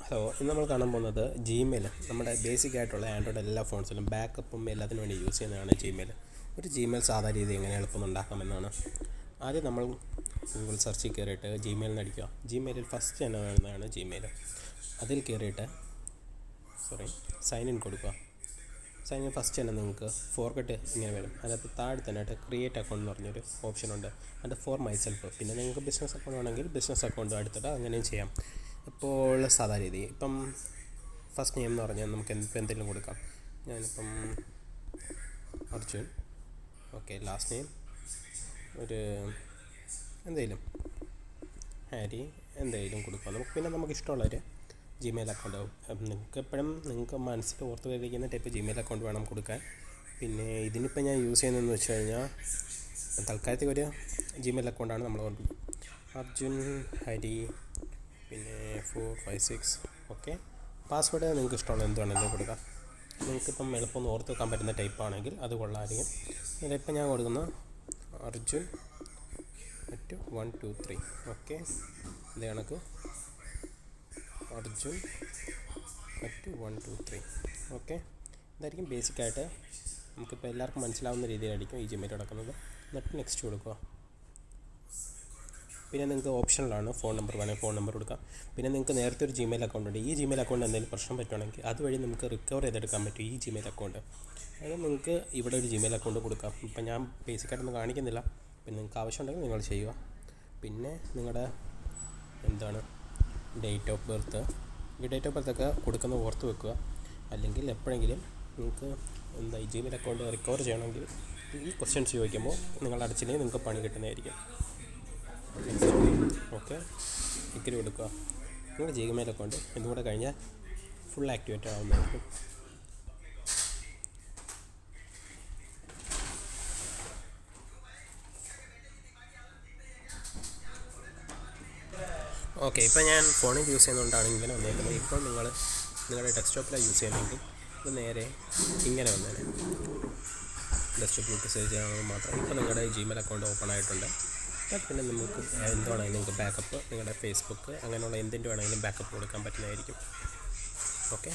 Hello, ഇന്ന് നമ്മൾ കാണാൻ പോകുന്നത് ജിമെയിൽ. നമ്മുടെ ബേസിക് ആയിട്ടുള്ള ആൻഡ്രോയിഡ് എല്ലാ ഫോൺസിലും ബാക്കപ്പും എല്ലാത്തിനും വേണ്ടി യൂസ് ചെയ്യുന്നതാണ് ജിമെയിൽ. ഒരു ജിമെയിൽ സാധാരണ രീതി എങ്ങനെ എളുപ്പം ഉണ്ടാക്കാമെന്നാണ്. ആദ്യം നമ്മൾ ഗൂഗിൾ സെർച്ചിൽ കയറിയിട്ട് ജിമെയിൽ എന്ന് അടിക്കുക. ജിമെയിലിൽ ഫസ്റ്റ് തന്നെ വരുന്നതാണ് ജിമെയിൽ. അതിൽ കയറിയിട്ട് സൈൻ ഇൻ കൊടുക്കുക. സൈൻ ഇൻ ഫസ്റ്റ് തന്നെ നിങ്ങൾക്ക് ഫോർഗെറ്റ് ഇങ്ങനെ വരും. അതിനകത്ത് താഴെ തന്നെ ക്രിയേറ്റ് അക്കൗണ്ട് എന്ന് പറഞ്ഞൊരു ഓപ്ഷനുണ്ട്. അത് ഫോർ മൈസെൽഫ്. പിന്നെ നിങ്ങൾക്ക് ബിസിനസ് അക്കൗണ്ട് ആണെങ്കിൽ ബിസിനസ് അക്കൗണ്ട് എടുത്തിട്ട് അങ്ങനെയും ചെയ്യാം. ഇപ്പോൾ സാധാരണ രീതി ഇപ്പം ഫസ്റ്റ് നെയിം എന്ന് പറഞ്ഞാൽ നമുക്ക് എന്തെങ്കിലും കൊടുക്കാം. ഞാനിപ്പം അർജുൻ. ഓക്കെ, ലാസ്റ്റ് നെയിം ഒരു എന്തെങ്കിലും ഹാരി എന്തെങ്കിലും കൊടുക്കാം. പിന്നെ നമുക്ക് ഇഷ്ടമുള്ളൊരു ജിമെയിൽ അക്കൗണ്ട് നിങ്ങൾക്ക് എപ്പോഴും നിങ്ങൾക്ക് മനസ്സിൽ ഓർത്ത് വരിക്കുന്ന ടൈപ്പ് ജിമെയിൽ അക്കൗണ്ട് വേണം കൊടുക്കാൻ. പിന്നെ ഇതിനിപ്പോൾ ഞാൻ യൂസ് ചെയ്യുന്നതെന്ന് വെച്ച് കഴിഞ്ഞാൽ തൽക്കാലത്തേക്ക് ഒരു ജിമെയിൽ അക്കൗണ്ടാണ് നമ്മൾ അർജുൻ ഹരി പിന്നെ 456. ഓക്കെ, പാസ്വേഡ് നിങ്ങൾക്ക് ഇഷ്ടമുള്ള എന്ത് വേണമെങ്കിലും കൊടുക്കാം. നിങ്ങൾക്കിപ്പം എളുപ്പം ഓർത്ത് വെക്കാൻ പറ്റുന്ന ടൈപ്പാണെങ്കിൽ അത് കൊള്ളാമായിരിക്കും. ഇതിപ്പോൾ ഞാൻ കൊടുക്കുന്ന അർജുൻ @123. ഓക്കെ, ഇത് കണക്ക് അർജുൻ @123. ഓക്കെ, ഇതായിരിക്കും ബേസിക്കായിട്ട് നമുക്കിപ്പോൾ എല്ലാവർക്കും മനസ്സിലാവുന്ന രീതിയിലായിരിക്കും ഈ ജിമെയിൽ കിടക്കുന്നത്. എന്നിട്ട് നെക്സ്റ്റ് കൊടുക്കുക. പിന്നെ നിങ്ങൾക്ക് ഓപ്ഷനിലാണ് ഫോൺ നമ്പർ വേണമെങ്കിൽ ഫോൺ നമ്പർ കൊടുക്കാം. പിന്നെ നിങ്ങൾക്ക് നേരത്തെ ഒരു ജിമെയിൽ അക്കൗണ്ട് ഉണ്ട്. ഈ ജിമെയിൽ അക്കൗണ്ട് എന്തെങ്കിലും പ്രശ്നം പറ്റുകയാണെങ്കിൽ അതുവഴി നമുക്ക് റിക്കവർ ചെയ്തെടുക്കാൻ പറ്റും ഈ ജിമെയിൽ അക്കൗണ്ട്. അതായത് നിങ്ങൾക്ക് ഇവിടെ ഒരു ജിമെയിൽ അക്കൗണ്ട് കൊടുക്കാം. ഇപ്പം ഞാൻ ബേസിക്കായിട്ടൊന്നും കാണിക്കുന്നില്ല. പിന്നെ നിങ്ങൾക്ക് ആവശ്യമുണ്ടെങ്കിൽ നിങ്ങൾ ചെയ്യുക. പിന്നെ നിങ്ങളുടെ ഡേറ്റ് ഓഫ് ബർത്ത്, ഈ ഡേറ്റ് ഓഫ് ബർത്തൊക്കെ കൊടുക്കുന്ന ഓർത്ത് വെക്കുക. അല്ലെങ്കിൽ എപ്പോഴെങ്കിലും നിങ്ങൾക്ക് ഈ ജിമെയിൽ അക്കൗണ്ട് റിക്കവർ ചെയ്യണമെങ്കിൽ ഈ ക്വസ്റ്റ്യൻസ് ചോദിക്കുമ്പോൾ നിങ്ങൾ അടച്ചില്ലെങ്കിൽ നിങ്ങൾക്ക് പണി കിട്ടുന്നതായിരിക്കും. ഓക്കെ, ടിക്കറ്റ് കൊടുക്കുക. നിങ്ങളുടെ ജിമെയിൽ അക്കൗണ്ട് ഇതുകൂടെ കഴിഞ്ഞാൽ ഫുൾ ആക്ടിവേറ്റ് ആവുന്നതായിരിക്കും. ഓക്കെ, ഇപ്പോൾ ഞാൻ ഫോണിൽ യൂസ് ചെയ്യുന്നതുകൊണ്ടാണ് ഇങ്ങനെ വന്നേക്കുന്നത്. ഇപ്പോൾ നിങ്ങളുടെ ഡെസ്ക്ടോപ്പിലാണ് യൂസ് ചെയ്യുന്നതെങ്കിൽ ഇത് നേരെ ഇങ്ങനെ വന്നേനെ. ഡെസ്ക്ടോപ്പ് യൂസ് ചെയ്യാമെങ്കിൽ മാത്രം. ഇപ്പോൾ നിങ്ങളുടെ ജിമെയിൽ അക്കൗണ്ട് ഓപ്പൺ ആയിട്ടുണ്ട്. പിന്നെ നമുക്ക് എന്തുവേണമെങ്കിലും നിങ്ങൾക്ക് ബാക്കപ്പ് നിങ്ങളുടെ ഫേസ്ബുക്ക് അങ്ങനെയുള്ള എന്തിൻ്റെ വേണമെങ്കിലും ബാക്കപ്പ് കൊടുക്കാൻ പറ്റുന്നതായിരിക്കും. ഓക്കെ.